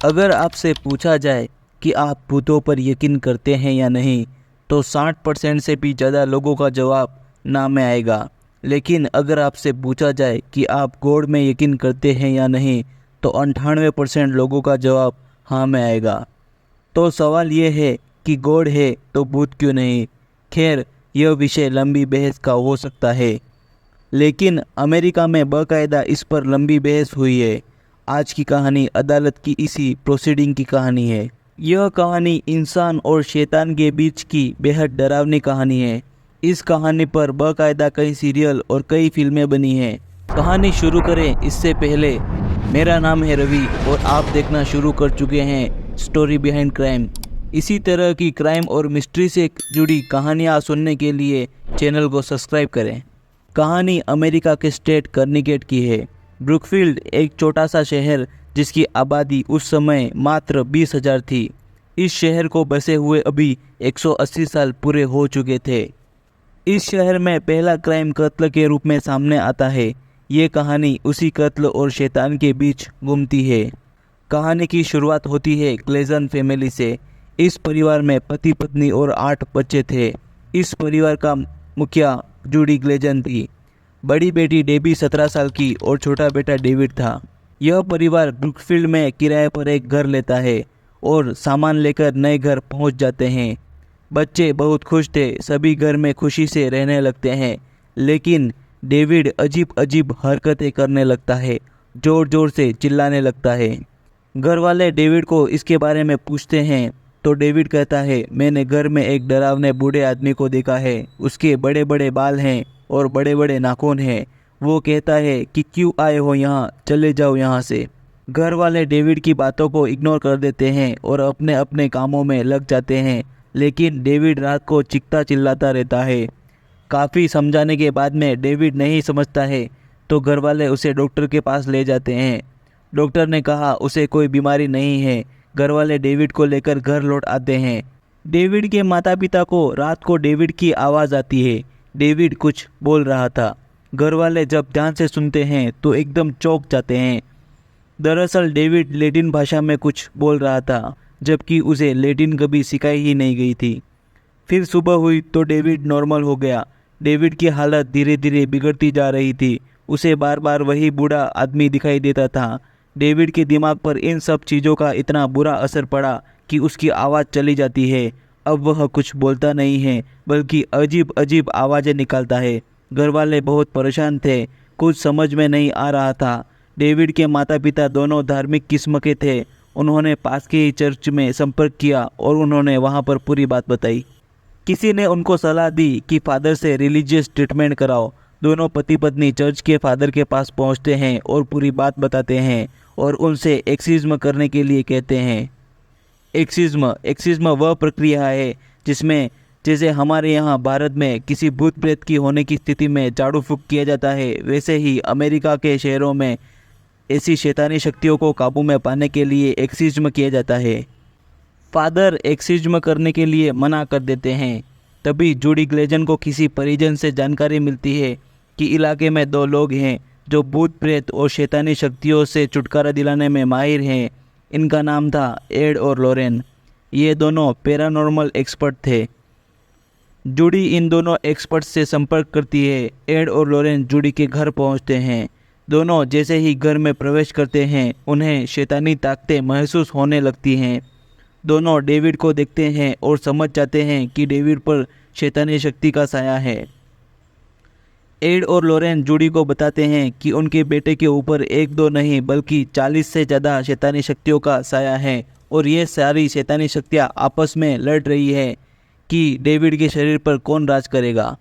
अगर आपसे पूछा जाए कि आप भूतों पर यकीन करते हैं या नहीं, तो 60% से भी ज़्यादा लोगों का जवाब ना में आएगा। लेकिन अगर आपसे पूछा जाए कि आप गॉड में यकीन करते हैं या नहीं, तो 98% लोगों का जवाब हाँ में आएगा। तो सवाल ये है कि गॉड है तो भूत क्यों नहीं। खैर, यह विषय लंबी बहस का हो सकता है, लेकिन अमेरिका में बाकायदा इस पर लंबी बहस हुई है। आज की कहानी अदालत की इसी प्रोसीडिंग की कहानी है। यह कहानी इंसान और शैतान के बीच की बेहद डरावनी कहानी है। इस कहानी पर बाकायदा कई सीरियल और कई फिल्में बनी हैं। कहानी शुरू करें इससे पहले, मेरा नाम है रवि और आप देखना शुरू कर चुके हैं स्टोरी बिहाइंड क्राइम। इसी तरह की क्राइम और मिस्ट्री से जुड़ी कहानियाँ सुनने के लिए चैनल को सब्सक्राइब करें। कहानी अमेरिका के स्टेट कर्निकेट की है। ब्रुकफील्ड एक छोटा सा शहर जिसकी आबादी उस समय मात्र 20,000 थी। इस शहर को बसे हुए अभी 180 साल पूरे हो चुके थे। इस शहर में पहला क्राइम कत्ल के रूप में सामने आता है। ये कहानी उसी कत्ल और शैतान के बीच घूमती है। कहानी की शुरुआत होती है ग्लेजन फैमिली से। इस परिवार में पति पत्नी और 8 बच्चे थे। इस परिवार का मुखिया जूडी ग्लेजन थी। बड़ी बेटी डेबी 17 साल की और छोटा बेटा डेविड था। यह परिवार ब्रुकफील्ड में किराए पर एक घर लेता है और सामान लेकर नए घर पहुंच जाते हैं। बच्चे बहुत खुश थे, सभी घर में खुशी से रहने लगते हैं। लेकिन डेविड अजीब अजीब हरकतें करने लगता है, ज़ोर ज़ोर से चिल्लाने लगता है। घर वाले डेविड को इसके बारे में पूछते हैं तो डेविड कहता है, मैंने घर में एक डरावने बूढ़े आदमी को देखा है। उसके बड़े बड़े बाल हैं और बड़े बड़े नाखून हैं। वो कहता है कि क्यों आए हो यहाँ, चले जाओ यहाँ से। घर वाले डेविड की बातों को इग्नोर कर देते हैं और अपने अपने कामों में लग जाते हैं। लेकिन डेविड रात को चीखता चिल्लाता रहता है। काफ़ी समझाने के बाद में डेविड नहीं समझता है तो घर वाले उसे डॉक्टर के पास ले जाते हैं। डॉक्टर ने कहा उसे कोई बीमारी नहीं है। घर वाले डेविड को लेकर घर लौट आते हैं। डेविड के माता पिता को रात को डेविड की आवाज़ आती है। डेविड कुछ बोल रहा था। घर वाले जब ध्यान से सुनते हैं तो एकदम चौंक जाते हैं। दरअसल डेविड लैटिन भाषा में कुछ बोल रहा था, जबकि उसे लैटिन कभी सिखाई ही नहीं गई थी। फिर सुबह हुई तो डेविड नॉर्मल हो गया। डेविड की हालत धीरे धीरे बिगड़ती जा रही थी। उसे बार बार वही बूढ़ा आदमी दिखाई देता था। डेविड के दिमाग पर इन सब चीज़ों का इतना बुरा असर पड़ा कि उसकी आवाज़ चली जाती है। अब वह कुछ बोलता नहीं है, बल्कि अजीब अजीब आवाज़ें निकालता है। घर वाले बहुत परेशान थे, कुछ समझ में नहीं आ रहा था। डेविड के माता पिता दोनों धार्मिक किस्म के थे। उन्होंने पास के ही चर्च में संपर्क किया और उन्होंने वहाँ पर पूरी बात बताई। किसी ने उनको सलाह दी कि फादर से रिलीजियस ट्रीटमेंट कराओ। दोनों पति पत्नी चर्च के फादर के पास पहुँचते हैं और पूरी बात बताते हैं और उनसे एक्सिज्म करने के लिए कहते हैं। एक्सिज्म वह प्रक्रिया है जिसमें जैसे हमारे यहाँ भारत में किसी भूत प्रेत की होने की स्थिति में झाड़ू फूंक किया जाता है, वैसे ही अमेरिका के शहरों में ऐसी शैतानी शक्तियों को काबू में पाने के लिए एक्सिज्म किया जाता है। फादर एक्सिज्म करने के लिए मना कर देते हैं। तभी जूडी ग्लेजन को किसी परिजन से जानकारी मिलती है कि इलाके में 2 लोग हैं जो भूत प्रेत और शैतानी शक्तियों से छुटकारा दिलाने में माहिर हैं। इनका नाम था एड और लॉरेन। ये दोनों पैरानॉर्मल एक्सपर्ट थे। जूडी इन दोनों एक्सपर्ट से संपर्क करती है। एड और लॉरेन जूडी के घर पहुंचते हैं। दोनों जैसे ही घर में प्रवेश करते हैं, उन्हें शैतानी ताकतें महसूस होने लगती हैं। दोनों डेविड को देखते हैं और समझ जाते हैं कि डेविड पर शैतानी शक्ति का साया है। एड और लॉरेन जूडी को बताते हैं कि उनके बेटे के ऊपर 1-2 नहीं बल्कि 40 से ज़्यादा शैतानी शक्तियों का साया है और ये सारी शैतानी शक्तियाँ आपस में लड़ रही है कि डेविड के शरीर पर कौन राज करेगा।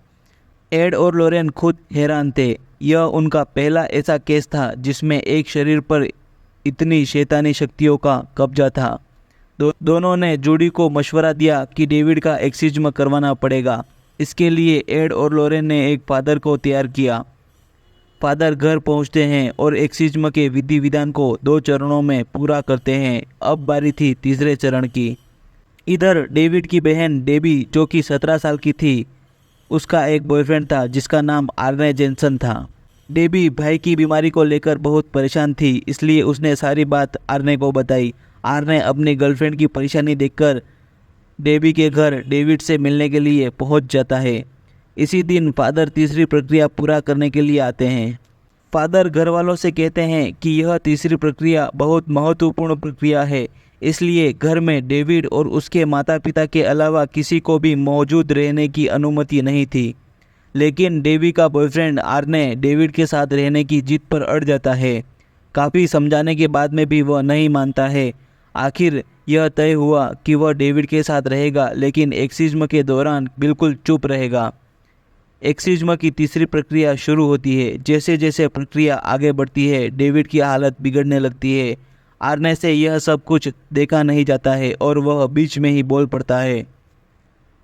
एड और लॉरेन खुद हैरान थे। यह उनका पहला ऐसा केस था जिसमें एक शरीर पर इतनी शैतानी शक्तियों का कब्जा था। दोनों ने जूडी को मशवरा दिया कि डेविड का एक्सिज्म करवाना पड़ेगा। इसके लिए एड और लॉरेन ने एक फादर को तैयार किया। फादर घर पहुंचते हैं और एक्सिज्म के विधि विधान को 2 चरणों में पूरा करते हैं। अब बारी थी तीसरे चरण की। इधर डेविड की बहन डेबी जो कि 17 साल की थी, उसका एक बॉयफ्रेंड था जिसका नाम आर्ने जेनसन था। डेबी भाई की बीमारी को लेकर बहुत परेशान थी, इसलिए उसने सारी बात आर्ने को बताई। आर्ने अपनी गर्लफ्रेंड की परेशानी देखकर डेबी के घर डेविड से मिलने के लिए पहुंच जाता है। इसी दिन फादर तीसरी प्रक्रिया पूरा करने के लिए आते हैं। फादर घर वालों से कहते हैं कि यह तीसरी प्रक्रिया बहुत महत्वपूर्ण प्रक्रिया है, इसलिए घर में डेविड और उसके माता पिता के अलावा किसी को भी मौजूद रहने की अनुमति नहीं थी। लेकिन डेबी का बॉयफ्रेंड आर्ने डेविड के साथ रहने की जिद पर अड़ जाता है। काफ़ी समझाने के बाद में भी वह नहीं मानता है। आखिर यह तय हुआ कि वह डेविड के साथ रहेगा, लेकिन एक्सिज्म के दौरान बिल्कुल चुप रहेगा। एक्सिज्म की तीसरी प्रक्रिया शुरू होती है। जैसे जैसे प्रक्रिया आगे बढ़ती है, डेविड की हालत बिगड़ने लगती है। आर्ने से यह सब कुछ देखा नहीं जाता है और वह बीच में ही बोल पड़ता है।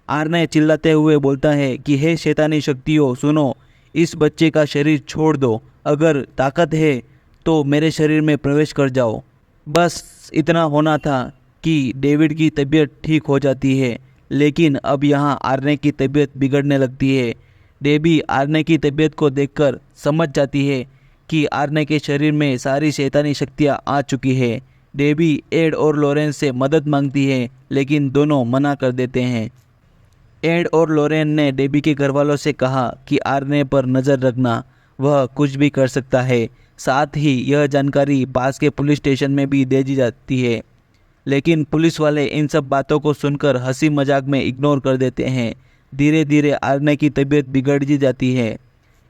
आर्ने चिल्लाते हुए बोलता है कि हे शैतानी शक्तियों, सुनो, इस बच्चे का शरीर छोड़ दो। अगर ताकत है तो मेरे शरीर में प्रवेश कर जाओ। बस इतना होना था कि डेविड की तबीयत ठीक हो जाती है, लेकिन अब यहाँ आर्ने की तबीयत बिगड़ने लगती है। डेबी आर्ने की तबीयत को देखकर समझ जाती है कि आर्ने के शरीर में सारी शैतानी शक्तियाँ आ चुकी है। डेबी एड और लॉरेंस से मदद मांगती है, लेकिन दोनों मना कर देते हैं। एड और लॉरेन ने डेबी के घरवालों से कहा कि आर्ने पर नज़र रखना, वह कुछ भी कर सकता है। साथ ही यह जानकारी पास के पुलिस स्टेशन में भी दे दी जाती है, लेकिन पुलिस वाले इन सब बातों को सुनकर हंसी मजाक में इग्नोर कर देते हैं। धीरे धीरे आर्ने की तबीयत बिगड़ जी जाती है।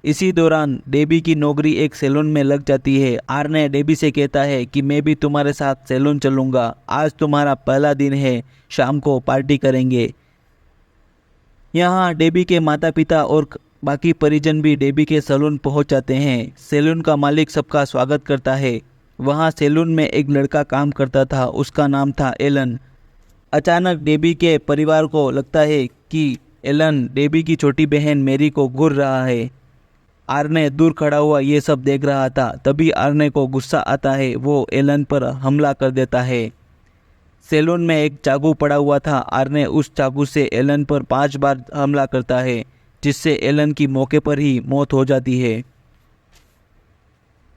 इसी दौरान डेबी की नौकरी एक सैलून में लग जाती है। आर्ने डेबी से कहता है कि मैं भी तुम्हारे साथ सैलून चलूँगा, आज तुम्हारा पहला दिन है, शाम को पार्टी करेंगे। यहाँ डेबी के माता पिता और बाकी परिजन भी डेबी के सैलून पहुँच जाते हैं। सैलून का मालिक सबका स्वागत करता है। वहाँ सैलून में एक लड़का काम करता था, उसका नाम था एलन। अचानक डेबी के परिवार को लगता है कि एलन डेबी की छोटी बहन मैरी को घूर रहा है। आर्ने दूर खड़ा हुआ ये सब देख रहा था। तभी आर्ने को गुस्सा आता है, वो एलन पर हमला कर देता है। सैलून में एक चाकू पड़ा हुआ था। आर्ने उस चाकू से एलन पर 5 बार हमला करता है, जिससे एलन की मौके पर ही मौत हो जाती है।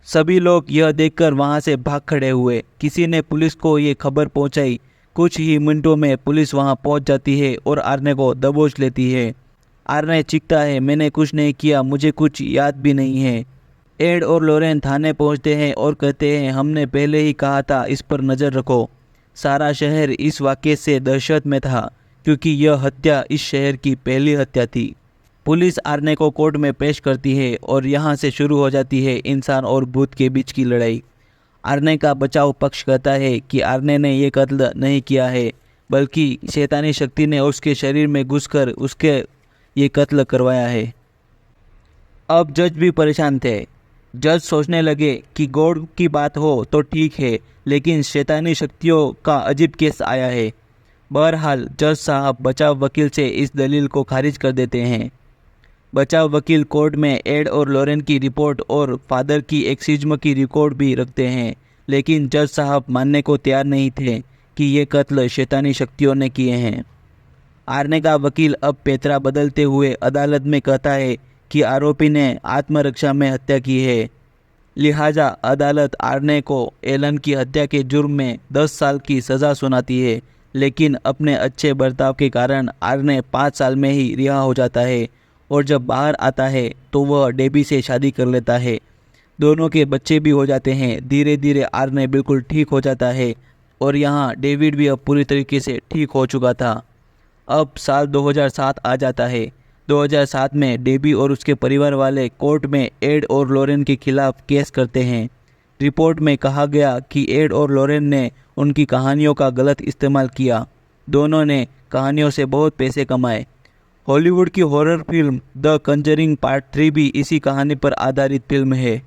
सभी लोग यह देखकर वहां से भाग खड़े हुए। किसी ने पुलिस को ये खबर पहुंचाई। कुछ ही मिनटों में पुलिस वहां पहुंच जाती है और आर्ने को दबोच लेती है। आर्ने चीखता है, मैंने कुछ नहीं किया, मुझे कुछ याद भी नहीं है। एड और लॉरेन थाने पहुंचते हैं और कहते हैं, हमने पहले ही कहा था इस पर नज़र रखो। सारा शहर इस वाक़ये से दहशत में था, क्योंकि यह हत्या इस शहर की पहली हत्या थी। पुलिस आर्ने को कोर्ट में पेश करती है और यहाँ से शुरू हो जाती है इंसान और भूत के बीच की लड़ाई। आर्ने का बचाव पक्ष कहता है कि आर्ने ने यह कत्ल नहीं किया है, बल्कि शैतानी शक्ति ने उसके शरीर में घुसकर उसके ये कत्ल करवाया है। अब जज भी परेशान थे। जज सोचने लगे कि गॉड की बात हो तो ठीक है, लेकिन शैतानी शक्तियों का अजीब केस आया है। बहरहाल जज साहब बचाव वकील से इस दलील को खारिज कर देते हैं। बचाव वकील कोर्ट में एड और लॉरेन की रिपोर्ट और फादर की एक्सिज्म की रिकॉर्ड भी रखते हैं, लेकिन जज साहब मानने को तैयार नहीं थे कि ये कत्ल शैतानी शक्तियों ने किए हैं। आर्ने का वकील अब पेतरा बदलते हुए अदालत में कहता है कि आरोपी ने आत्मरक्षा में हत्या की है। लिहाजा अदालत आर्ने को एलन की हत्या के जुर्म में 10 साल की सज़ा सुनाती है, लेकिन अपने अच्छे बर्ताव के कारण आर्ने 5 साल में ही रिहा हो जाता है और जब बाहर आता है तो वह डेबी से शादी कर लेता है। दोनों के बच्चे भी हो जाते हैं। धीरे धीरे आर्ने बिल्कुल ठीक हो जाता है और यहाँ डेविड भी अब पूरी तरीके से ठीक हो चुका था। अब साल 2007 आ जाता है। 2007 में डेबी और उसके परिवार वाले कोर्ट में एड और लॉरेन के खिलाफ केस करते हैं। रिपोर्ट में कहा गया कि एड और लॉरेन ने उनकी कहानियों का गलत इस्तेमाल किया। दोनों ने कहानियों से बहुत पैसे कमाए। हॉलीवुड की horror film the Conjuring part 3 भी इसी कहानी पर आधारित फिल्म है।